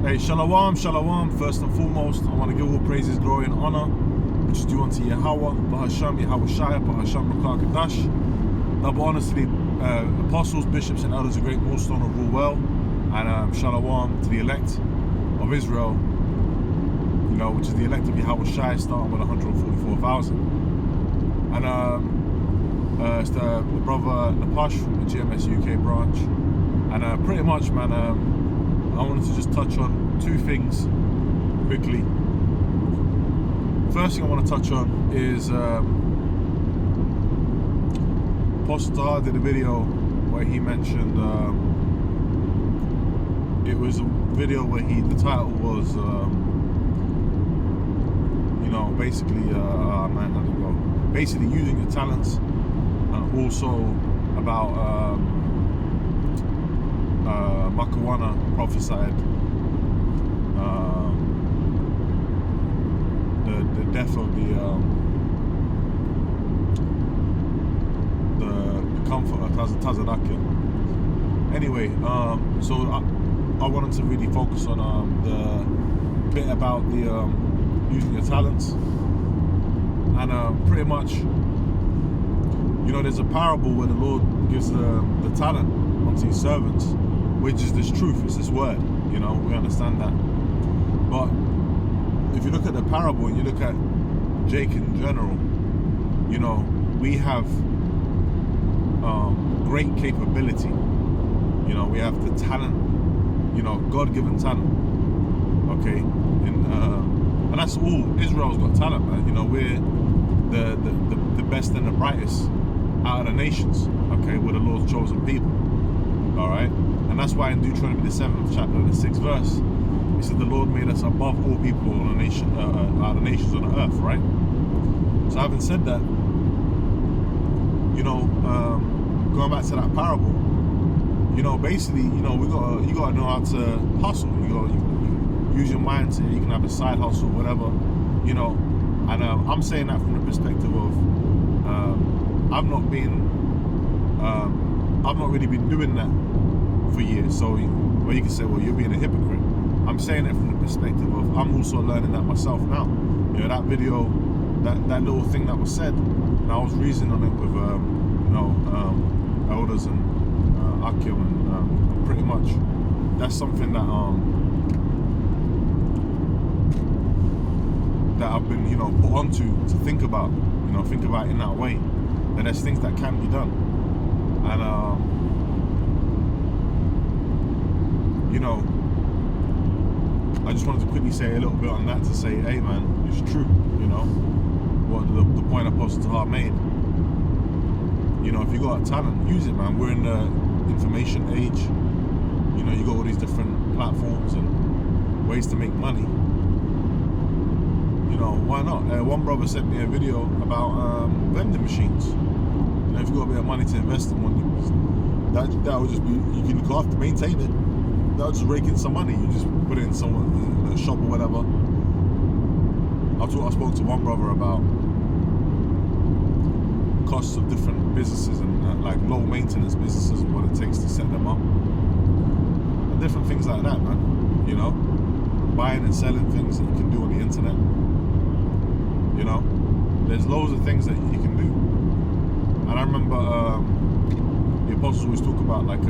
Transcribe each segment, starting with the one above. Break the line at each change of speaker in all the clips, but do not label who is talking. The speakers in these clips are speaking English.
Hey, shalom, shalom. First and foremost, I want to give all praises, glory, and honor, which is due unto Yahweh, Bahasham, Yahweh Shai, Bahasham, Rakar Kadash. Double honors to the apostles, bishops, and elders of Great Millstone of Rule Well, and shalom to the elect of Israel, you know, which is the elect of Yahweh Shai, starting with 144,000. And it's the brother Napash from the GMS UK branch. And pretty much, man, I wanted to just touch on two things quickly. First thing I want to touch on is Apostle Tahar did a video where he mentioned it was a video where the title was you know, basically man, how did it go? Basically using your talents, and also about Makawana prophesied the death of the comforter Tazadakia. Anyway, so I wanted to really focus on the bit about the using your talents, and pretty much, you know, there's a parable where the Lord gives the talent unto his servants, which is this truth, it's this word, you know, we understand that. But if you look at the parable and you look at Jake in general, you know, we have great capability, you know, we have the talent, you know, God-given talent, okay, and that's all. Israel's got talent, man, you know, we're the best and the brightest out of the nations, okay, we're the Lord's chosen people, all right, and that's why in Deuteronomy the 7th chapter, the 6th verse, he said the Lord made us above all people on the nation, out of the nations on the earth, right? So having said that, you know, going back to that parable, you know, basically, you know, you gotta know how to hustle. You use your mind to, you can have a side hustle, whatever, you know. And I'm saying that from the perspective of I've not really been doing that for years. So, well, you can say, well, you're being a hypocrite. I'm saying it from the perspective of I'm also learning that myself now. You know, that video, that little thing that was said, and I was reasoning on it with you know, elders and Akim, and pretty much that's something that that I've been, you know, put onto to think about, you know, think about in that way, that there's things that can be done. And you know, I just wanted to quickly say a little bit on that, to say, hey man, it's true, you know, what the point Apostle Tahar made. You know, if you got a talent, use it, man. We're in the information age. You know, you got all these different platforms and ways to make money. You know, why not? One brother sent me a video about vending machines. You know, if you got a bit of money to invest in one, that would just be, you can look after, maintain it. That would just rake in some money. You just put it in someone, in a shop or whatever. I spoke to one brother about costs of different businesses and like low maintenance businesses and what it takes to set them up. And different things like that, man. You know, buying and selling things that you can do on the internet. You know, there's loads of things that you can do. And I remember the apostles always talk about, like,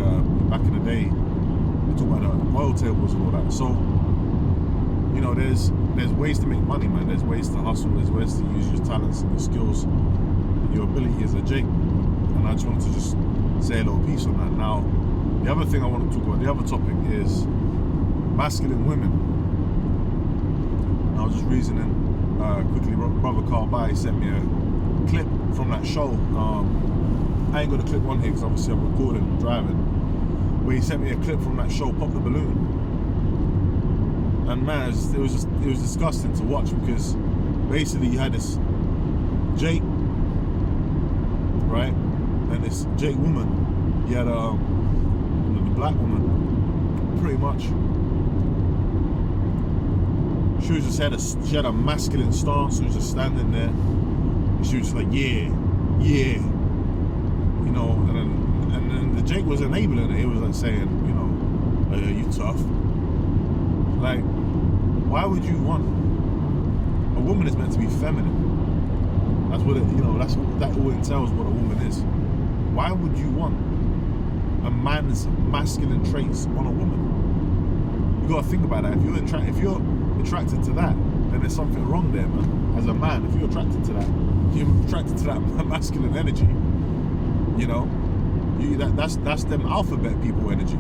back in the day, they talk about the oil tables and all that. So, you know, there's ways to make money, man. There's ways to hustle. There's ways to use your talents and your skills and your ability as a Jake. And I just wanted to just say a little piece on that. Now, the other thing I want to talk about, the other topic is masculine women. And I was just reasoning quickly. Brother Carl Bai sent me a clip from that show. I ain't got a clip on here because obviously I'm recording, driving. Where he sent me a clip from that show, Pop the Balloon. And man, it was disgusting to watch, because basically you had this Jake, right, and this Jake woman. You had the black woman, pretty much. She was just had a masculine stance. She was just standing there, and she was just like, yeah, you know. And then the Jake was enabling it. He was like saying, you know, you tough. Like, why would you want? A woman is meant to be feminine. That's what it, that all entails what a woman is. Why would you want a man's masculine traits on a woman? You gotta think about that. If you're attracted to that, then there's something wrong there, man. As a man, if you're attracted to that, masculine energy, that's them alphabet people energy.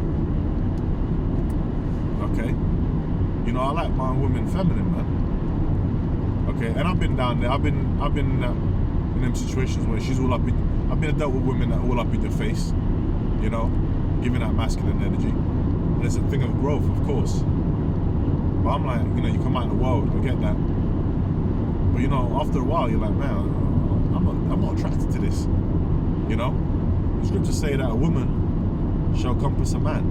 Okay, I like my woman feminine, man. Okay, and I've been down there. I've been in them situations where she's all up in. I've been dealt with women that are all up in your face, giving that masculine energy. And it's a thing of growth, of course. But I'm like, you come out in the world, I get that. But after a while, you're like, man, I'm not attracted to this. The scriptures say that a woman shall compass a man,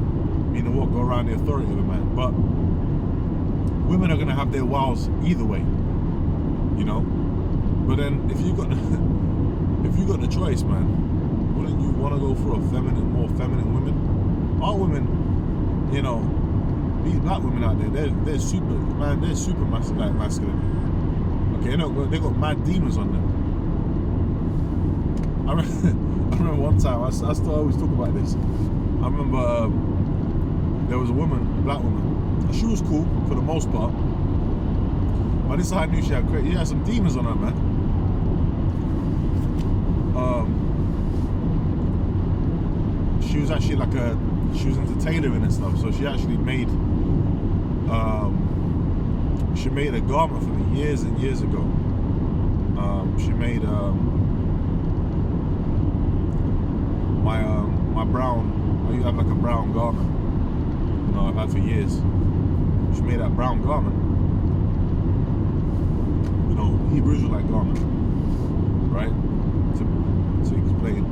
meaning what? Go around the authority of a man. But women are gonna have their wows either way, But then if you got the choice, man, wouldn't you want to go for more feminine women? Our women, these black women out there, they're super masculine. Okay, they got mad demons on them. I remember one time, I still always talk about this. I remember there was a black woman. She was cool for the most part. But this I knew she had some demons on her, man. She was actually she was into tailoring and stuff, so she actually made a garment for me years and years ago. She made my brown, I used to have like a brown garment, I've had for years. She made that brown garment. Hebrews were like garment, right? To explain.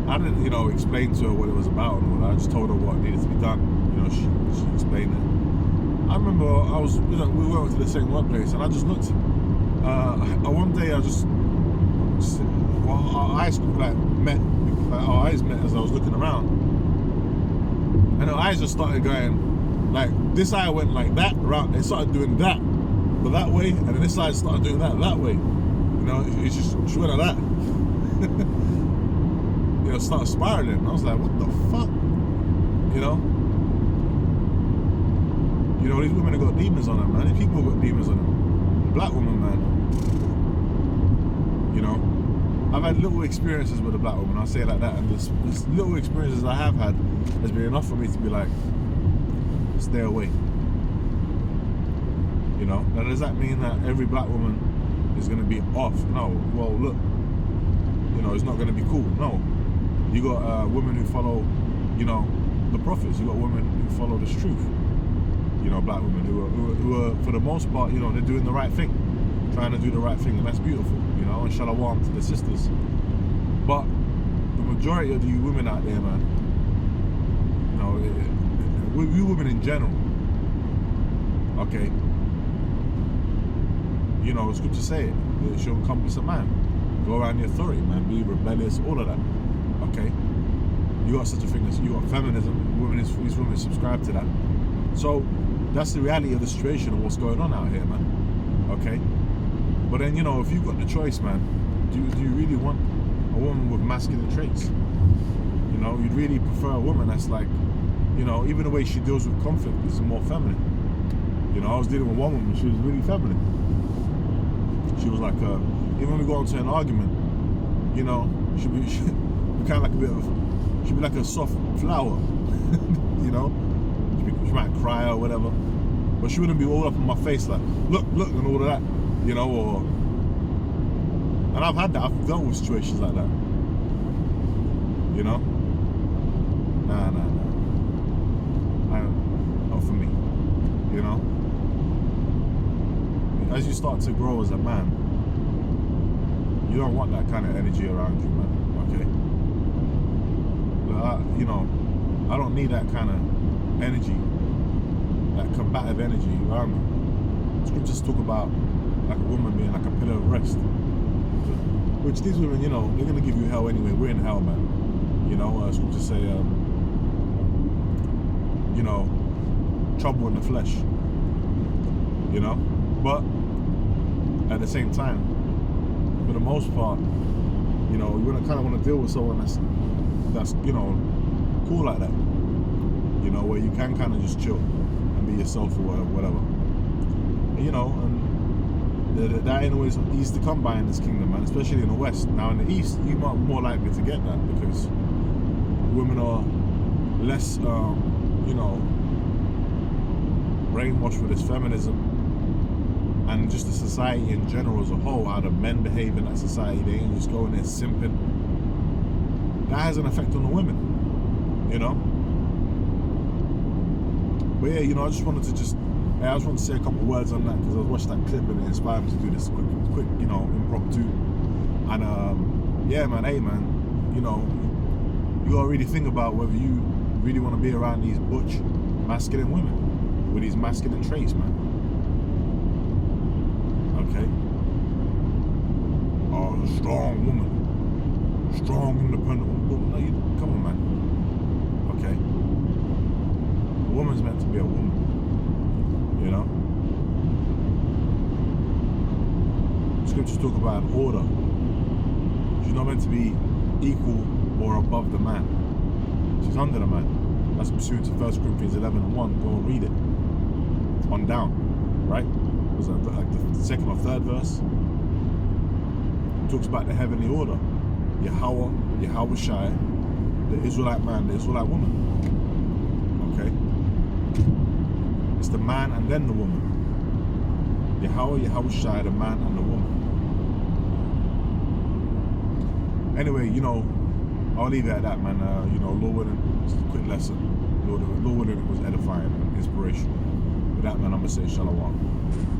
I didn't, explain to her what it was about and all that. I just told her what needed to be done. She explained it. I remember we went to the same workplace, and I just looked. One day our eyes met. Our eyes met as I was looking around, and her eyes just started going like this. Eye went like that around. They started doing that, but that way, and then this eye started doing that way. It's just she went like that. Started spiraling. And I was like, what the fuck? These women have got demons on them, man. These people have got demons on them. Black woman, man. I've had little experiences with a black woman, I'll say it like that, and this little experiences I have had has been enough for me to be like, stay away. Now does that mean that every black woman is going to be off? No. Well, look, it's not going to be cool. No. You got women who follow, the prophets. You got women who follow this truth. Black women who are for the most part, they're doing the right thing, trying to do the right thing, and that's beautiful. And shalom to the sisters. But the majority of you women out there, man, we women in general, okay. It's good to say it. It should encompass a man. Go around the authority, man. Be rebellious, all of that. Okay. You got such a thing as you got feminism. These women subscribe to that. So that's the reality of the situation of what's going on out here, man. Okay. But then if you've got the choice, man, do you really want a woman with masculine traits? You'd really prefer a woman that's like, even the way she deals with conflict is more feminine. I was dealing with one woman, she was really feminine. She was like, even when we go into an argument, she'd be kind of like she'd be like a soft flower, She might cry or whatever, but she wouldn't be all up in my face like, look, and all of that, and I've had that, I've dealt with situations like that, Nah, not for me, As you start to grow as a man, you don't want that kind of energy around you, man, okay? I don't need that kind of energy, that combative energy around me. Scriptures talk about like a woman being like a pillar of rest, which these women, they're going to give you hell anyway. We're in hell, man. Scriptures say, trouble in the flesh. you know. But at the same time, for the most part, you know, you kind of want to deal with someone that's you know, cool like that. You know, where you can kind of just chill and be yourself or whatever. And, you know, and that ain't always easy to come by in this kingdom, man. Especially in the West. Now in the East, you might more likely to get that because women are less, you know, brainwashed with this feminism and just the society in general as a whole, how the men behave in that society. They ain't just going there simping. That has an effect on the women, you know. But yeah, you know, I just wanted to say a couple of words on that because I was watching that clip and it inspired me to do this quick, you know, impromptu. And yeah, man, hey, man, you know, you gotta really think about whether you really want to be around these butch, masculine women with these masculine traits, man. Okay. Oh, a strong woman, strong, independent woman. No, come on, man. Okay. A woman's meant to be a woman, you know. Scriptures talk about an order. She's not meant to be equal or above the man. She's under the man. That's pursuant to 1 Corinthians 11:1. Go and read it. On down, right? Was that like the second or third verse? It talks about the heavenly order. Yahweh Shai, the Israelite man, the Israelite woman. Okay? It's the man and then the woman. Yahweh Shai, the man and the woman. Anyway, you know, I'll leave it at that, man. You know, Lord willing, it's a quick lesson. Lord willing, it was edifying and inspirational. With that, man, I'm going to say shalom.